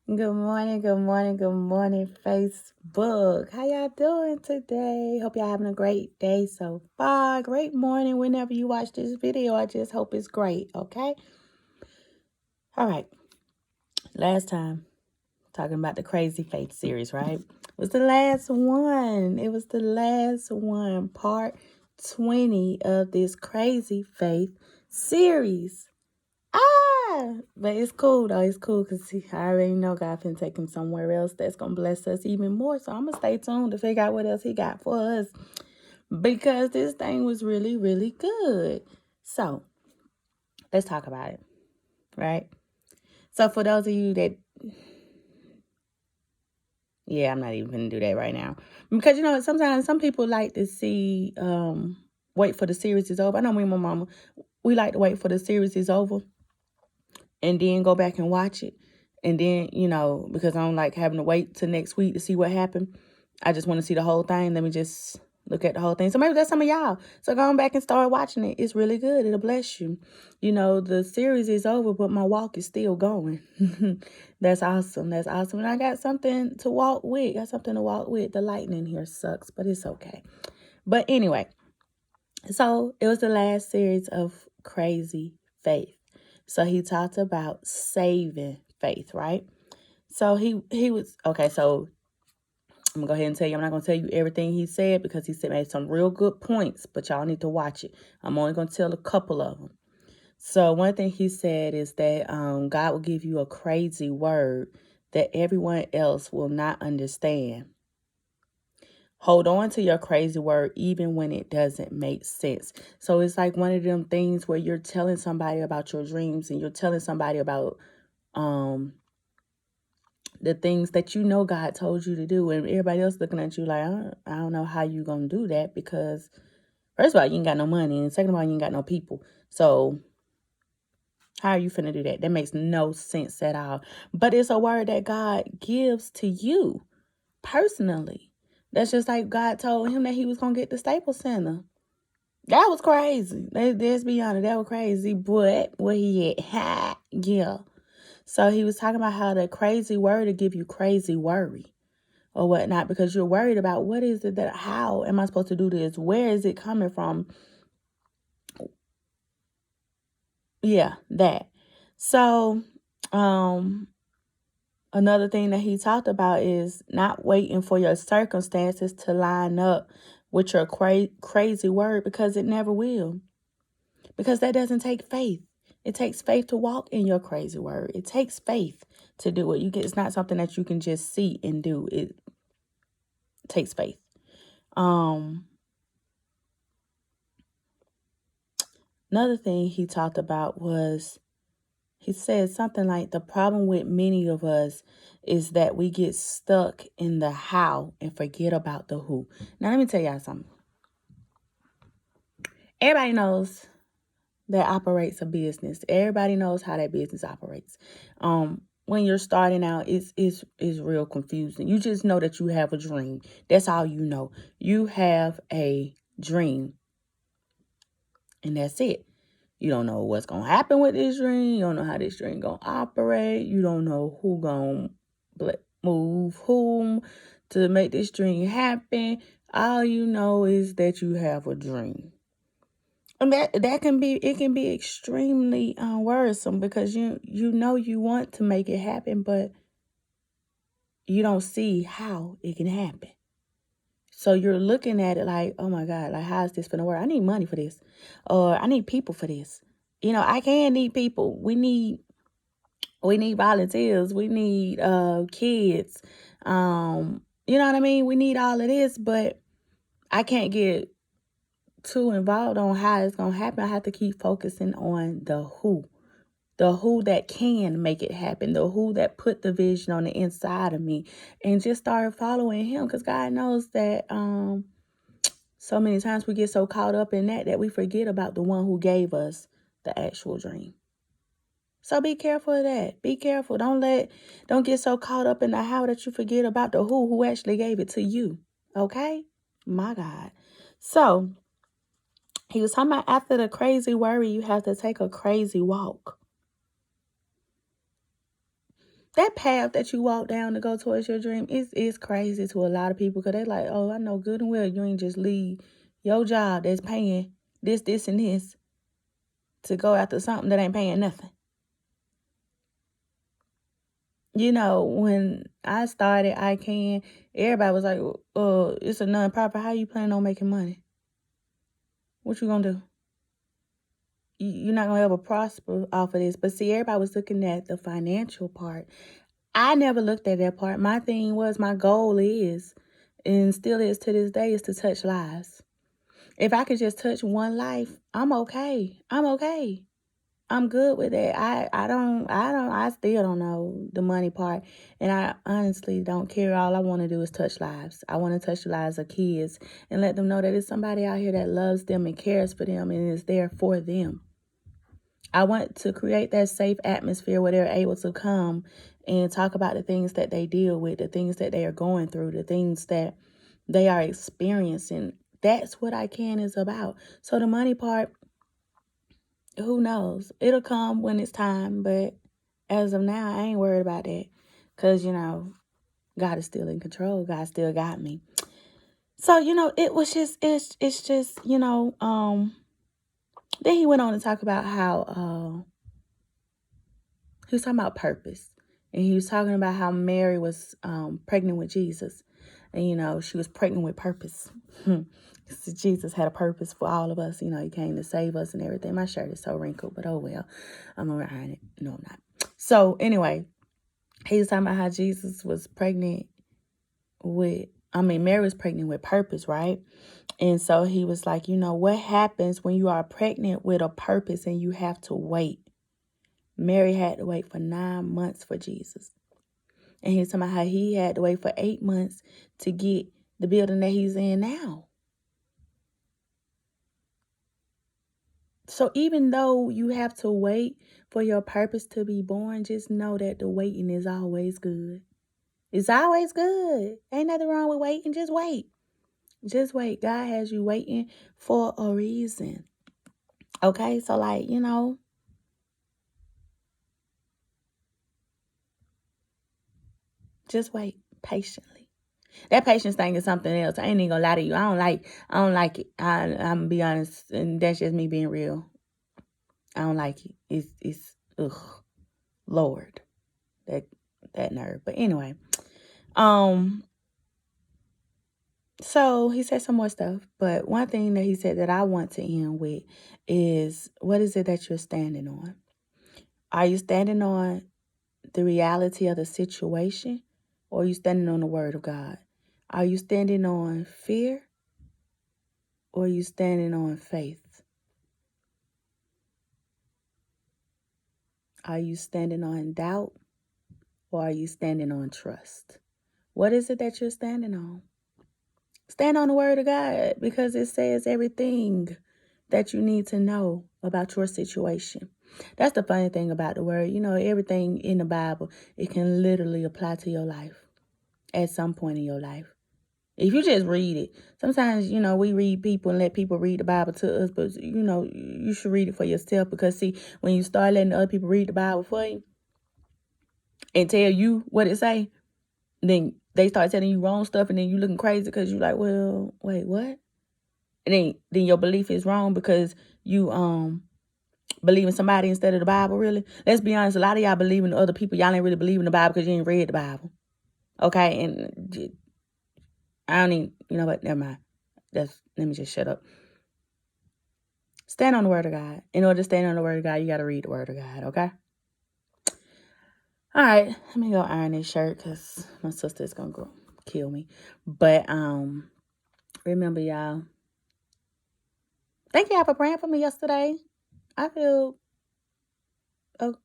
Good morning, good morning, good morning, Facebook. How y'all doing today? Hope y'all having a great day so far. Great morning whenever you watch this video. I just hope it's great, okay? All right. Last time, talking about the Crazy Faith series, right? It was the last one. It was the last one, part 20 of this Crazy Faith series. But it's cool though. It's cool because I already know God can take him somewhere else that's gonna bless us even more. So I'm gonna stay tuned to figure out what else he got for us because this thing was really, really good. So let's talk about it, right? So for those of you that, yeah, I'm not even gonna do that right now because sometimes some people like to see, wait for the series is over. I know me and my mama, we like to wait for the series is over and then go back and watch it. And then, because I don't like having to wait till next week to see what happened. I just want to see the whole thing. Let me just look at the whole thing. So maybe that's some of y'all. So go back and start watching it. It's really good. It'll bless you. The series is over, but my walk is still going. That's awesome. That's awesome. And I got something to walk with. The lightning here sucks, but it's okay. But anyway, so it was the last series of Crazy Faith. So he talked about saving faith, right? So he was okay. So I'm gonna go ahead and tell you. I'm not gonna tell you everything he said because he made some real good points, but y'all need to watch it. I'm only gonna tell a couple of them. So one thing he said is that God will give you a crazy word that everyone else will not understand. Hold on to your crazy word even when it doesn't make sense. So it's like one of them things where you're telling somebody about your dreams and you're telling somebody about the things that God told you to do, and everybody else looking at you like, I don't know how you gonna do that because first of all, you ain't got no money, and second of all, you ain't got no people. So how are you finna do that? That makes no sense at all. But it's a word that God gives to you personally. That's just like God told him that he was gonna get the Staples Center. That was crazy. Let's be honest, that was crazy. But where he at? Yeah. So he was talking about how the crazy word will give you crazy worry or whatnot because you're worried about what is it that, how am I supposed to do this? Where is it coming from? Yeah, that. So, another thing that he talked about is not waiting for your circumstances to line up with your crazy word because it never will. Because that doesn't take faith. It takes faith to walk in your crazy word. It takes faith to do it. It's not something that you can just see and do. It takes faith. Another thing he talked about was, he said something like the problem with many of us is that we get stuck in the how and forget about the who. Now, let me tell y'all something. Everybody knows that operates a business. Everybody knows how that business operates. When you're starting out, it's real confusing. You just know that you have a dream. That's all you know. You have a dream. And that's it. You don't know what's going to happen with this dream. You don't know how this dream going to operate. You don't know who going to move whom to make this dream happen. All you know is that you have a dream. And that can be extremely worrisome because you know you want to make it happen, but you don't see how it can happen. So you're looking at it like, oh my God, like how is this gonna work? I need money for this, or I need people for this. I can need people. We need volunteers. We need kids. You know what I mean? We need all of this, but I can't get too involved on how it's gonna happen. I have to keep focusing on the who. The who that can make it happen, the who that put the vision on the inside of me, and just start following him because God knows that so many times we get so caught up in that we forget about the one who gave us the actual dream. So be careful of that. Be careful. Don't get so caught up in the how that you forget about the who actually gave it to you. Okay? My God. So he was talking about after the crazy worry, you have to take a crazy walk. That path that you walk down to go towards your dream is crazy to a lot of people, because they like, oh, I know good and well you ain't just leave your job that's paying this, and this to go after something that ain't paying nothing. You know, when I started ICANN, everybody was like, it's a nonprofit. How you planning on making money? What you gonna do? You're not gonna ever prosper off of this. But see, everybody was looking at the financial part. I never looked at that part. My thing was, my goal is, and still is to this day, is to touch lives. If I could just touch one life, I'm okay. I'm good with that. I still don't know the money part. And I honestly don't care. All I want to do is touch lives. I want to touch the lives of kids and let them know that there's somebody out here that loves them and cares for them and is there for them. I want to create that safe atmosphere where they're able to come and talk about the things that they deal with, the things that they are going through, the things that they are experiencing. That's what ICANN is about. So the money part, who knows? It'll come when it's time, but as of now, I ain't worried about that, because, God is still in control. God still got me. So, it was just, it's just, then he went on to talk about how, he was talking about purpose. And he was talking about how Mary was pregnant with Jesus. And, she was pregnant with purpose. Jesus had a purpose for all of us. He came to save us and everything. My shirt is so wrinkled, but oh well. I'm going to iron it. No, I'm not. So anyway, he was talking about how Jesus was pregnant Mary was pregnant with purpose, right? And so he was like, what happens when you are pregnant with a purpose and you have to wait? Mary had to wait for 9 months for Jesus. And he was talking about how he had to wait for 8 months to get the building that he's in now. So even though you have to wait for your purpose to be born, just know that the waiting is always good. It's always good. Ain't nothing wrong with waiting. Just wait. Just wait. God has you waiting for a reason. Okay? So just wait patiently. That patience thing is something else. I ain't even gonna lie to you. I don't like it. I'm gonna be honest, and that's just me being real. I don't like it. It's ugh, Lord, that nerve. But anyway, so he said some more stuff. But one thing that he said that I want to end with is, what is it that you're standing on? Are you standing on the reality of the situation, or are you standing on the word of God? Are you standing on fear, or are you standing on faith? Are you standing on doubt, or are you standing on trust? What is it that you're standing on? Stand on the word of God, because it says everything that you need to know about your situation. That's the funny thing about the word. Everything in the Bible, it can literally apply to your life at some point in your life. If you just read it. Sometimes, we read people and let people read the Bible to us, but, you should read it for yourself, because, see, when you start letting other people read the Bible for you and tell you what it say, then they start telling you wrong stuff, and then you looking crazy because you like, well, wait, what? And then your belief is wrong because you believe in somebody instead of the Bible, really. Let's be honest, a lot of y'all believe in other people. Y'all ain't really believe in the Bible because you ain't read the Bible. Okay? And I don't even, you know what? Never mind. Let me just shut up. Stand on the word of God. In order to stand on the word of God, you got to read the word of God, okay? All right, let me go iron this shirt because my sister's going to go kill me. But remember, y'all, thank y'all for praying for me yesterday. I feel good.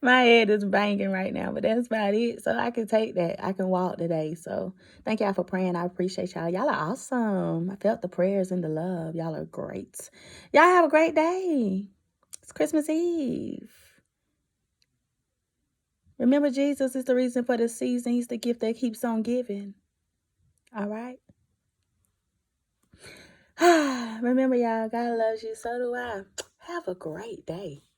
My head is banging right now, but that's about it. So I can take that. I can walk today. So thank y'all for praying. I appreciate y'all. Y'all are awesome. I felt the prayers and the love. Y'all are great. Y'all have a great day. It's Christmas Eve. Remember, Jesus is the reason for the season. He's the gift that keeps on giving. All right? Remember, y'all, God loves you. So do I. Have a great day.